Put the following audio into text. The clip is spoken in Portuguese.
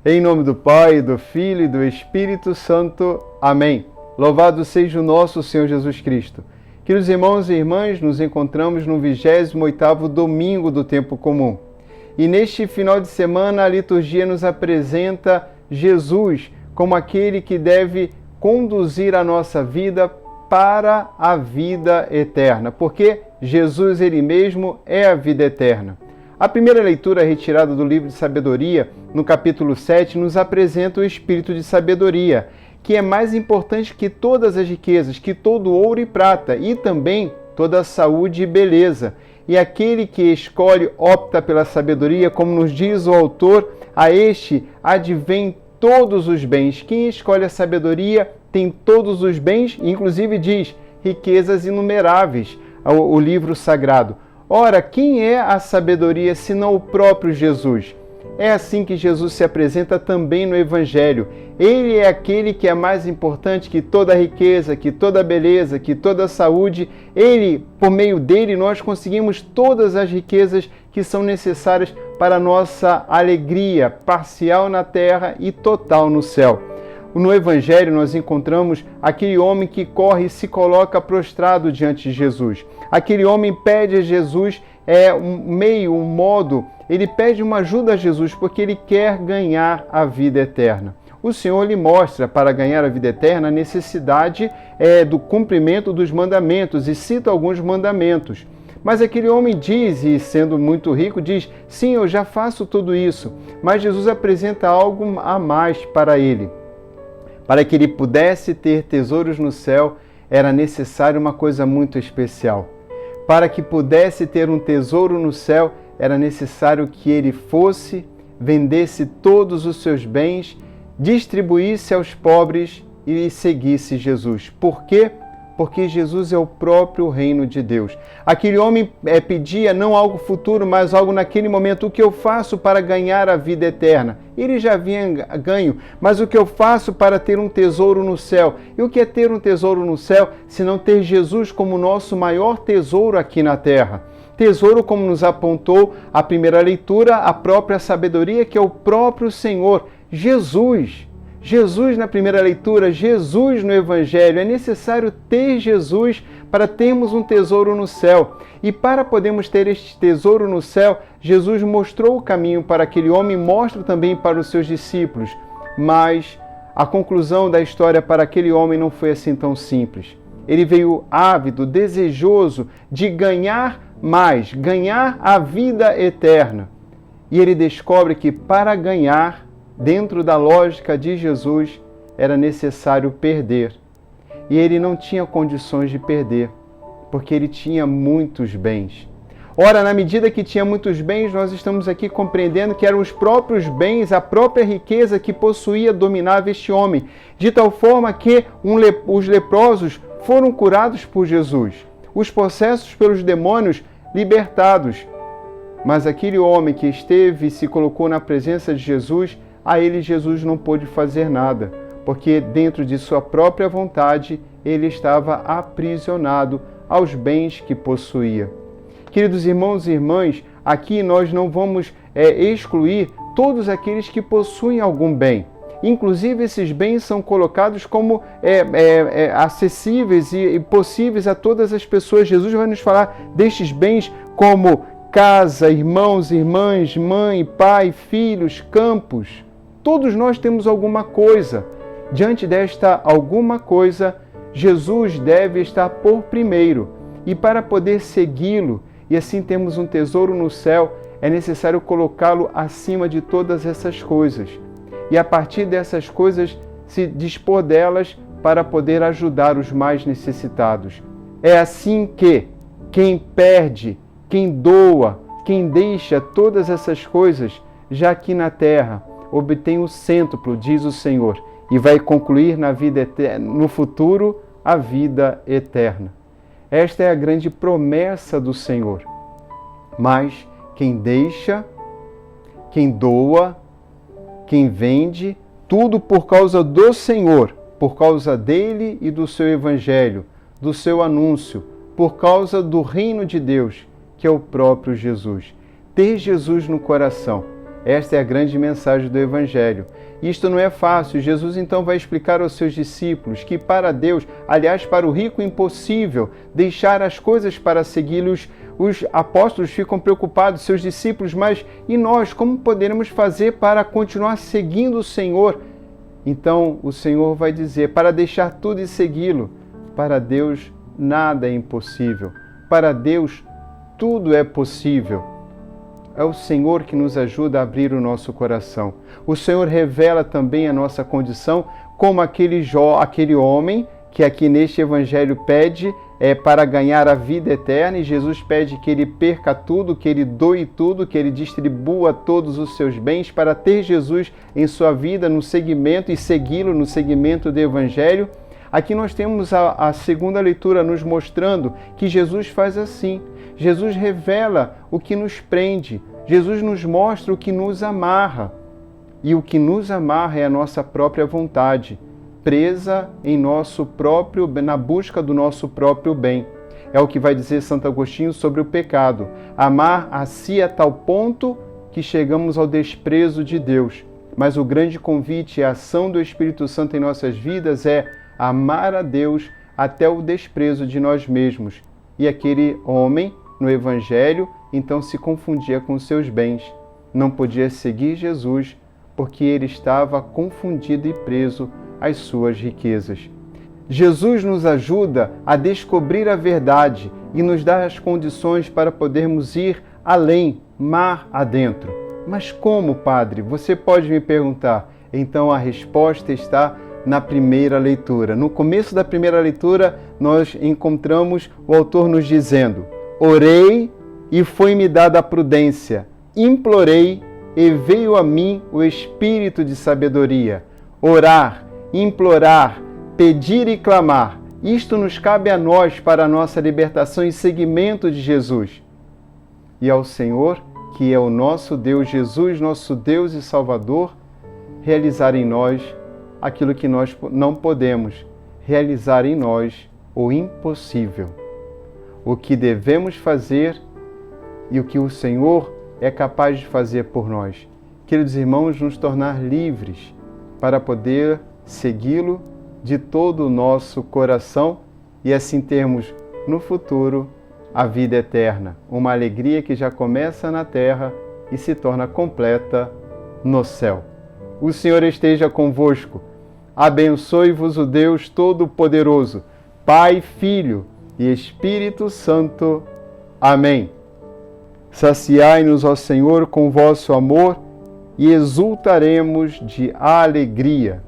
Em nome do Pai, do Filho e do Espírito Santo. Amém. Louvado seja o nosso Senhor Jesus Cristo. Queridos irmãos e irmãs, nos encontramos no 28º domingo do tempo comum. E neste final de semana a liturgia nos apresenta Jesus como aquele que deve conduzir a nossa vida para a vida eterna, porque Jesus ele mesmo é a vida eterna. A primeira leitura retirada do livro de sabedoria, no capítulo 7, nos apresenta o espírito de sabedoria, que é mais importante que todas as riquezas, que todo ouro e prata, e também toda a saúde e beleza. E aquele que escolhe, opta pela sabedoria, como nos diz o autor, a este advém todos os bens. Quem escolhe a sabedoria tem todos os bens, inclusive diz, riquezas inumeráveis, o livro sagrado. Ora, quem é a sabedoria senão o próprio Jesus? É assim que Jesus se apresenta também no Evangelho. Ele é aquele que é mais importante que toda a riqueza, que toda a beleza, que toda a saúde. Ele, por meio dele, nós conseguimos todas as riquezas que são necessárias para a nossa alegria parcial na terra e total no céu. No Evangelho nós encontramos aquele homem que corre e se coloca prostrado diante de Jesus. Aquele homem pede a Jesus um modo, ele pede uma ajuda a Jesus porque ele quer ganhar a vida eterna. O Senhor lhe mostra, para ganhar a vida eterna, a necessidade do cumprimento dos mandamentos e cita alguns mandamentos. Mas aquele homem diz, e sendo muito rico, diz, sim, eu já faço tudo isso. Mas Jesus apresenta algo a mais para ele. Para que ele pudesse ter tesouros no céu, era necessário uma coisa muito especial. Para que pudesse ter um tesouro no céu, era necessário que ele fosse, vendesse todos os seus bens, distribuísse aos pobres e seguisse Jesus. Por quê? Porque Jesus é o próprio reino de Deus. Aquele homem pedia não algo futuro, mas algo naquele momento. O que eu faço para ganhar a vida eterna? Ele já havia ganho, mas o que eu faço para ter um tesouro no céu? E o que é ter um tesouro no céu, se não ter Jesus como nosso maior tesouro aqui na terra? Tesouro, como nos apontou a primeira leitura, a própria sabedoria, que é o próprio Senhor, Jesus. Jesus na primeira leitura, Jesus no Evangelho. É necessário ter Jesus para termos um tesouro no céu. E para podermos ter este tesouro no céu, Jesus mostrou o caminho para aquele homem, mostra também para os seus discípulos. Mas a conclusão da história para aquele homem não foi assim tão simples. Ele veio ávido, desejoso de ganhar mais, ganhar a vida eterna. E ele descobre que para ganhar, dentro da lógica de Jesus, era necessário perder. E ele não tinha condições de perder, porque ele tinha muitos bens. Ora, na medida que tinha muitos bens, nós estamos aqui compreendendo que eram os próprios bens, a própria riqueza que possuía, dominava este homem, de tal forma que os leprosos foram curados por Jesus, os possessos pelos demônios libertados. Mas aquele homem que esteve e se colocou na presença de Jesus, a ele Jesus não pôde fazer nada, porque dentro de sua própria vontade ele estava aprisionado aos bens que possuía. Queridos irmãos e irmãs, aqui nós não vamos excluir todos aqueles que possuem algum bem. Inclusive esses bens são colocados como acessíveis e possíveis a todas as pessoas. Jesus vai nos falar destes bens como casa, irmãos, irmãs, mãe, pai, filhos, campos. Todos nós temos alguma coisa. Diante desta alguma coisa, Jesus deve estar por primeiro. E para poder segui-lo e assim termos um tesouro no céu, é necessário colocá-lo acima de todas essas coisas. E a partir dessas coisas, se dispor delas para poder ajudar os mais necessitados. É assim que quem perde, quem doa, quem deixa todas essas coisas, já aqui na terra, obtém o cêntuplo, diz o Senhor, e vai concluir na vida eterna, no futuro a vida eterna. Esta é a grande promessa do Senhor. Mas quem deixa, quem doa, quem vende, tudo por causa do Senhor, por causa dele e do seu Evangelho, do seu anúncio, por causa do reino de Deus, que é o próprio Jesus. Ter Jesus no coração Esta é a grande mensagem do Evangelho. Isto não é fácil. Jesus então vai explicar aos seus discípulos que para Deus, aliás, para o rico, é impossível deixar as coisas para segui-los. Os apóstolos ficam preocupados, seus discípulos, mas e nós? Como poderemos fazer para continuar seguindo o Senhor? Então o Senhor vai dizer, para deixar tudo e segui-lo. Para Deus nada é impossível. Para Deus tudo é possível. É o Senhor que nos ajuda a abrir o nosso coração. O Senhor revela também a nossa condição, como aquele homem que aqui neste Evangelho pede para ganhar a vida eterna, e Jesus pede que ele perca tudo, que ele doe tudo, que ele distribua todos os seus bens para ter Jesus em sua vida no seguimento e segui-lo no seguimento do Evangelho. Aqui nós temos a segunda leitura nos mostrando que Jesus faz assim. Jesus revela o que nos prende. Jesus nos mostra o que nos amarra. E o que nos amarra é a nossa própria vontade, presa na busca do nosso próprio bem. É o que vai dizer Santo Agostinho sobre o pecado. Amar a si a tal ponto que chegamos ao desprezo de Deus. Mas o grande convite e a ação do Espírito Santo em nossas vidas é amar a Deus até o desprezo de nós mesmos. E aquele homem, no Evangelho, então se confundia com seus bens. Não podia seguir Jesus porque ele estava confundido e preso às suas riquezas. Jesus nos ajuda a descobrir a verdade e nos dá as condições para podermos ir além, mar adentro. Mas como, Padre? Você pode me perguntar. Então a resposta está na primeira leitura. No começo da primeira leitura, nós encontramos o autor nos dizendo: orei e foi-me dada a prudência, implorei e veio a mim o espírito de sabedoria. Orar, implorar, pedir e clamar, isto nos cabe a nós para a nossa libertação e seguimento de Jesus. E ao Senhor, que é o nosso Deus, Jesus, nosso Deus e Salvador, realizar em nós aquilo que nós não podemos, realizar em nós o impossível. O que devemos fazer e o que o Senhor é capaz de fazer por nós. Queridos irmãos, nos tornar livres para poder segui-lo de todo o nosso coração e assim termos no futuro a vida eterna, uma alegria que já começa na terra e se torna completa no céu. O Senhor esteja convosco. Abençoe-vos o Deus Todo-Poderoso, Pai, Filho e Espírito Santo. Amém. Saciai-nos, ó Senhor, com vosso amor e exultaremos de alegria.